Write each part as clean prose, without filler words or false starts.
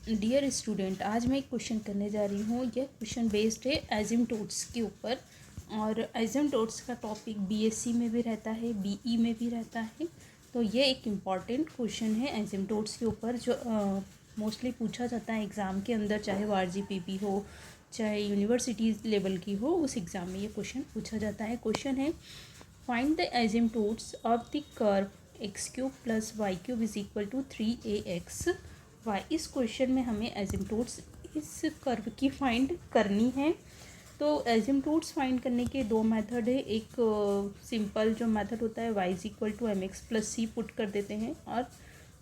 Dear student, आज मैं एक क्वेश्चन करने जा रही हूँ। यह क्वेश्चन बेस्ड है एसिम्प्टोट्स के ऊपर। और एसिम्प्टोट्स का टॉपिक बीएससी में भी रहता है, बीई में भी रहता है। तो ये एक इम्पॉर्टेंट क्वेश्चन है एसिम्प्टोट्स के ऊपर, जो मोस्टली पूछा जाता है एग्ज़ाम के अंदर, चाहे वो आरजीपीपी हो, चाहे यूनिवर्सिटी लेवल की हो, उस एग्ज़ाम में ये क्वेश्चन पूछा जाता है। क्वेश्चन है, find the asymptotes of the curve x cube plus y cube is equal to 3ax y. इस क्वेश्चन में हमें एसिम्प्टोट्स इस कर्व की फाइंड करनी है। तो एसिम्प्टोट्स फाइंड करने के दो मेथड है। एक सिंपल जो मेथड होता है, y is equal to m x plus c put कर देते हैं और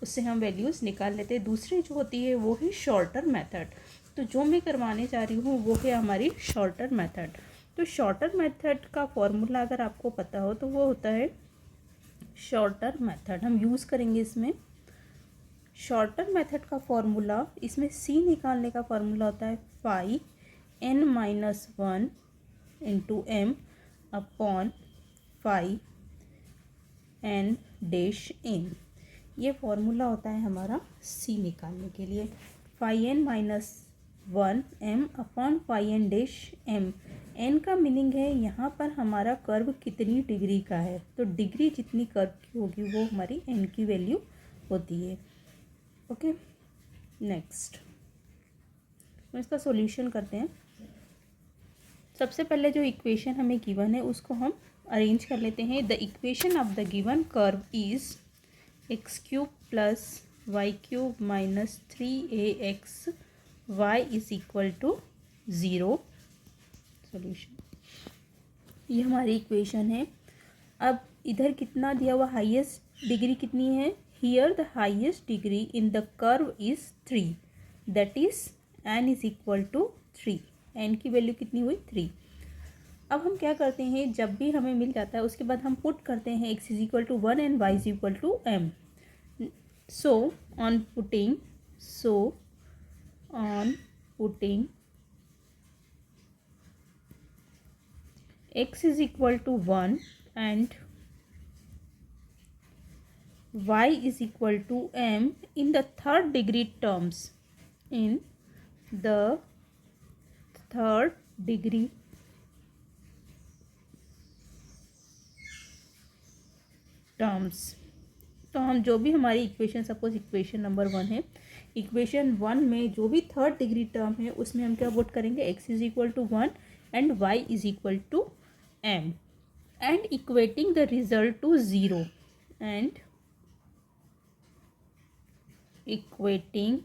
उससे हम वैल्यूज़ निकाल लेते हैं। दूसरी जो होती है वो है शॉर्टर मेथड। तो जो मैं करवाने जा रही हूँ वो है हमारी शॉर्टर मेथड। तो शॉर्टर मेथड का फॉर्मूला अगर आपको पता हो तो वो होता है शॉर्टर मेथड। हम यूज़ करेंगे इसमें शॉर्टर मेथड का फॉर्मूला। इसमें सी निकालने का फॉर्मूला होता है phi n minus 1 into m upon phi n dash m. ये फॉर्मूला होता है हमारा सी निकालने के लिए। Phi n minus 1 m upon phi n dash m. N का मीनिंग है यहाँ पर हमारा कर्व कितनी डिग्री का है। तो डिग्री जितनी कर्व की होगी वो हमारी एन की वैल्यू होती है। ओके, नेक्स्ट तो इसका सॉल्यूशन करते हैं। सबसे पहले जो इक्वेशन हमें गिवन है उसको हम अरेंज कर लेते हैं। The equation of the given curve is x cube plus y cube minus 3ax y is equal to 0। Solution, ये हमारी इक्वेशन है। अब इधर कितना दिया हुआ, हाईएस्ट डिग्री कितनी है। Here the highest degree in the curve is 3, that is n is equal to 3। n की वैल्यू कितनी हुई 3। अब हम क्या करते हैं, जब भी हमें मिल जाता है उसके बाद हम पुट करते हैं x is equal to 1 and y is equal to m। So on putting x is equal to 1 and y is equal to m in the third degree terms, in the third degree terms। तो हम जो भी हमारी equation, suppose equation number 1 है, equation 1 में जो भी third degree term है उसमें हम क्या पुट करेंगे, x is equal to 1 and y is equal to m and equating the result to 0 and equating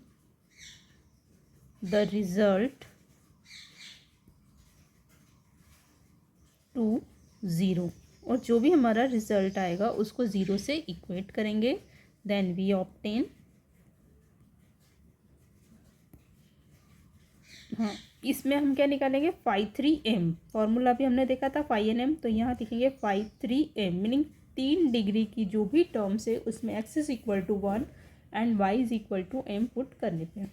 the result to 0। और जो भी हमारा रिजल्ट आएगा उसको 0 से इक्वेट करेंगे। देन वी ऑब्टेन, हाँ, इसमें हम क्या निकालेंगे, 5,3m। फॉर्मूला भी हमने देखा था 5n m, तो यहाँ लिखेंगे 5,3m मीनिंग 3 डिग्री की जो भी टर्म्स है उसमें x is equal to 1 and y is equal to m put करने पे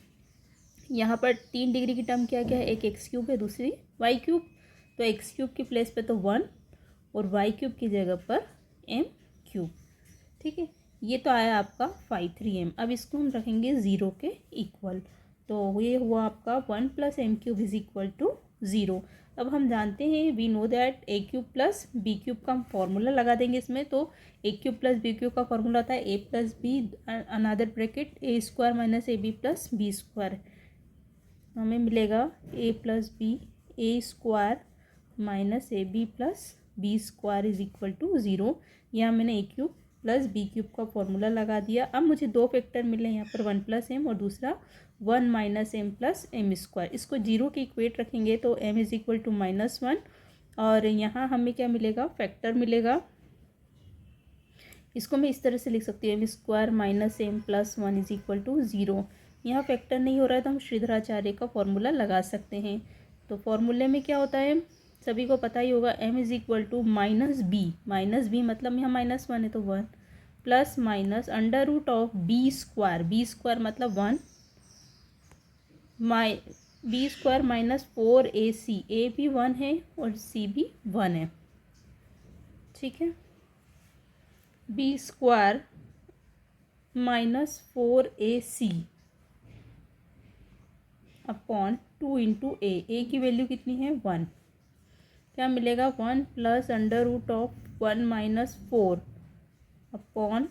यहाँ पर 3 डिग्री की टर्म क्या क्या है, एक एक्स क्यूब है, दूसरी वाई क्यूब। तो एक्स क्यूब की प्लेस पे तो 1 और वाई क्यूब की जगह पर m क्यूब। ठीक है, ये तो आया आपका 5,3m। अब इसको हम रखेंगे 0 के इक्वल। तो ये हुआ आपका 1 plus m cube is equal to 0। अब हम जानते हैं, we know that a cube plus b cube का हम फॉर्मूला लगा देंगे इसमें। तो a cube plus b cube का फॉर्मूला होता है a plus b another bracket a square minus a b plus b square. हमें मिलेगा a plus b a square minus a b plus b square is equal to 0। यहाँ मैंने ए cube plus b cube का formula लगा दिया। अब मुझे दो फैक्टर मिले यहाँ पर, 1 प्लस एम और दूसरा 1 minus m plus m square. इसको 0 के इक्वेट रखेंगे तो m इज इक्वल टू -1 और यहाँ हमें क्या मिलेगा, फैक्टर मिलेगा। इसको मैं इस तरह से लिख सकती हूँ, m square minus m plus 1 is equal to 0। यहाँ फैक्टर नहीं हो रहा है तो हम श्रीधराचार्य का फॉर्मूला लगा सकते हैं। तो फॉर्मूले में क्या होता है, सभी को पता ही होगा, m is equal to minus b मतलब यहाँ -1 है तो 1 plus minus under root of b square मतलब 1 बी स्क्वायर माइनस 4ac। ए भी 1 है और सी भी 1 है। ठीक है, b square -4ac upon 2 into a की वैल्यू कितनी है 1, क्या मिलेगा 1 plus under root of 1 minus 4 upon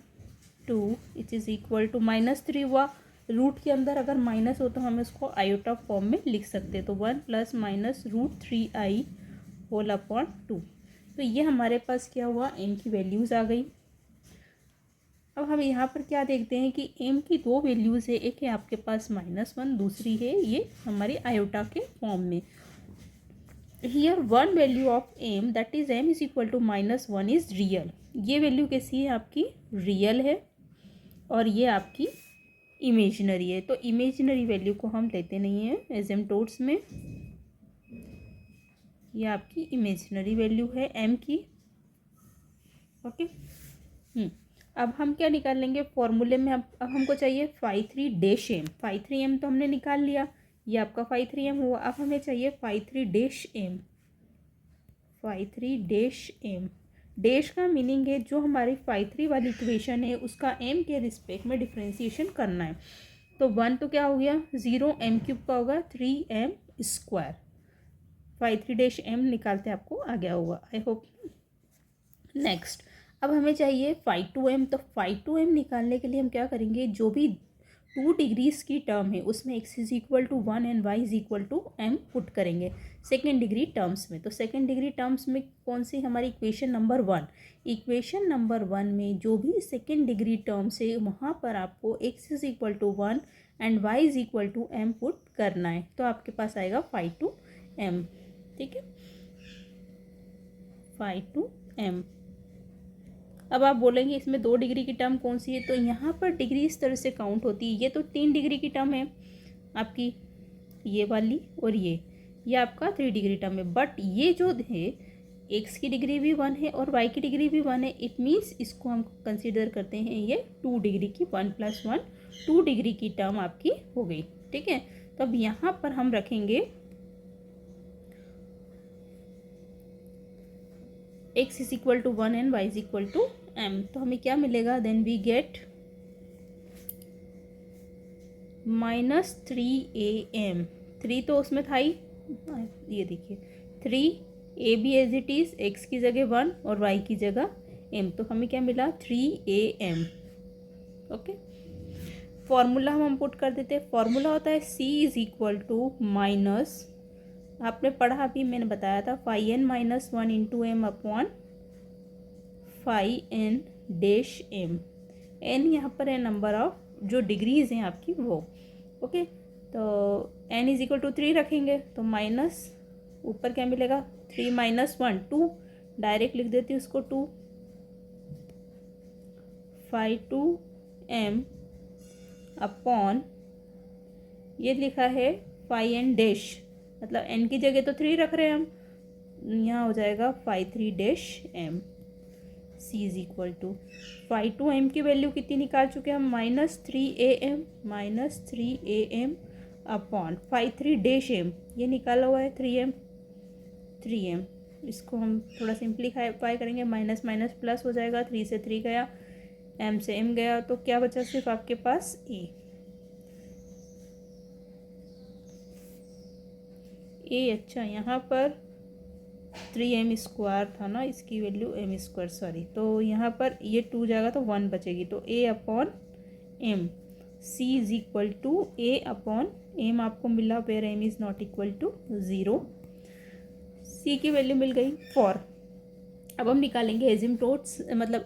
2 it is equal to -3 हुआ। रूट के अंदर अगर माइनस हो तो हम इसको आयोटा फॉर्म में लिख सकते हैं, तो 1 plus minus √3i whole upon 2। तो ये हमारे पास क्या हुआ, एम की वैल्यूज़ आ गई। अब हम यहाँ पर क्या देखते हैं कि एम की दो वैल्यूज़ है, एक है आपके पास -1, दूसरी है ये हमारी आयोटा के फॉर्म में। Here one value of m that is m is equal to -1 is real. ये वैल्यू कैसी है आपकी, रियल है, और ये आपकी इमेजिनरी है। तो इमेजिनरी वैल्यू को हम लेते नहीं हैं एसिम्प्टोट्स में, ये आपकी इमेजिनरी वैल्यू है एम की। ओके अब हम क्या निकाल लेंगे फॉर्मूले में, अब हमको चाहिए φ3 φ3m तो हमने निकाल लिया, ये आपका φ3m हुआ। अब हमें चाहिए φ3 m डैश का मीनिंग है जो हमारी φ3 वाली इक्वेशन है उसका m के रिस्पेक्ट में डिफ्रेंशिएशन करना है। तो 1 तो क्या हो गया 0, m³ का होगा 3m²। φ3 निकालते आपको आ गया होगा, आई होप। नेक्स्ट अब हमें चाहिए φ2m। तो φ2m निकालने के लिए हम क्या करेंगे, जो भी 2 डिग्रीज की टर्म है उसमें x is equal to 1 and y is equal to m put करेंगे सेकेंड डिग्री टर्म्स में। तो सेकेंड डिग्री टर्म्स में कौन सी हमारी इक्वेशन नंबर 1, इक्वेशन नंबर 1 में जो भी सेकेंड डिग्री टर्म्स है वहाँ पर आपको x is equal to 1 and y is equal to m put करना है। तो आपके पास आएगा φ2m, ठीक है, φ2m। अब आप बोलेंगे इसमें 2 डिग्री की टर्म कौन सी है, तो यहाँ पर डिग्री इस तरह से काउंट होती है। ये तो 3 डिग्री की टर्म है आपकी, ये वाली, और ये आपका 3 डिग्री टर्म है। बट ये जो है x की डिग्री भी 1 है और y की डिग्री भी 1 है। इट मीन्स इसको हम कंसिडर करते हैं ये 2 डिग्री की 1 + 1 2 डिग्री की टर्म आपकी हो गई, ठीक है। तो अब यहाँ पर हम रखेंगे x is equal to 1 and y is equal to m। तो हमें क्या मिलेगा, देन वी गेट -3am। 3 तो उसमें था ही, ये देखिए 3a भी एज इट इज़, x की जगह 1 और y की जगह m। तो हमें क्या मिला 3am। ओके फॉर्मूला हम पुट कर देते हैं। फॉर्मूला होता है c is equal to minus, आपने पढ़ा अभी मैंने बताया था φn-1 into m upon φn-m। n यहाँ पर है नंबर ऑफ जो डिग्रीज हैं आपकी वो, ओके। तो n इज इक्वल टू 3 रखेंगे तो माइनस ऊपर क्या मिलेगा 3 - 1 2, डायरेक्ट लिख देती हूँ उसको 2 φ2m अपॉन ये लिखा है φn-, मतलब n की जगह तो 3 रख रहे हैं हम, यहाँ हो जाएगा φ3-m। c is equal to φ2m की वैल्यू कितनी निकाल चुके हैं हम, -3am अपॉन φ3-m ये निकाला हुआ है 3m। इसको हम थोड़ा सिंप्लीफाई करेंगे, माइनस माइनस प्लस हो जाएगा, 3 से 3 गया, m से m गया, तो क्या बचा सिर्फ आपके पास a। अच्छा यहाँ पर 3m² था ना, इसकी वैल्यू m², सॉरी, तो यहाँ पर ये 2 जाएगा तो 1 बचेगी, तो a upon m। c is equal to a upon m आपको मिला where m is not equal to 0। c की वैल्यू मिल गई 4। अब हम निकालेंगे एसिम्प्टोट्स, मतलब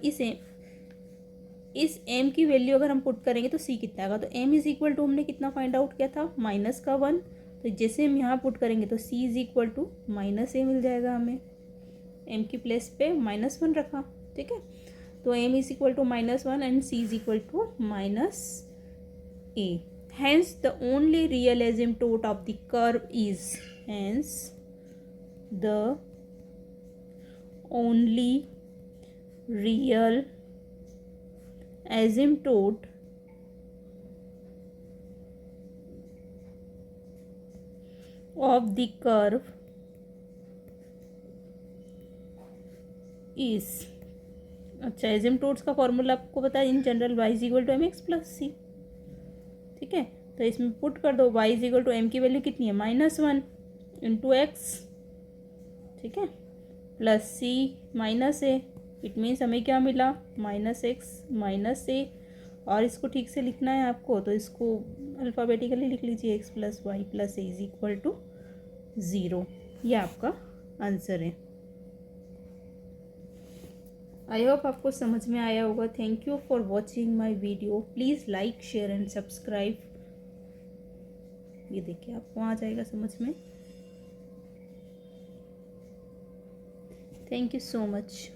इस m की वैल्यू अगर हम पुट करेंगे तो c कितना आएगा। तो m इज इक्वल टू हमने कितना फाइंड आउट किया था, -1। तो जैसे हम यहाँ पुट करेंगे तो c is equal to -a मिल जाएगा हमें, m की प्लेस पे -1 रखा, ठीक है। तो m is equal to -1 and c is equal to -a। Hence the only real asymptote of the curve is, hence the only real asymptote of the curve is, अच्छा एसिम्प्टोट्स का formula आपको पता है in general y is equal to mx plus c, ठीक है। तो इसमें put कर दो y is equal to m की वैल्यू कितनी है -1 इंटू एक्स, ठीक है, plus c minus A, it means हमें क्या मिला -x-a, और इसको ठीक से लिखना है आपको तो इसको अल्फ़ाबेटिकली लिख लीजिए x plus y plus a is equal to 0। ये आपका आंसर है। आई होप आपको समझ में आया होगा। Thank you for watching my video. Please like share and subscribe. ये देखिए आपको आ जाएगा समझ में। Thank you so much.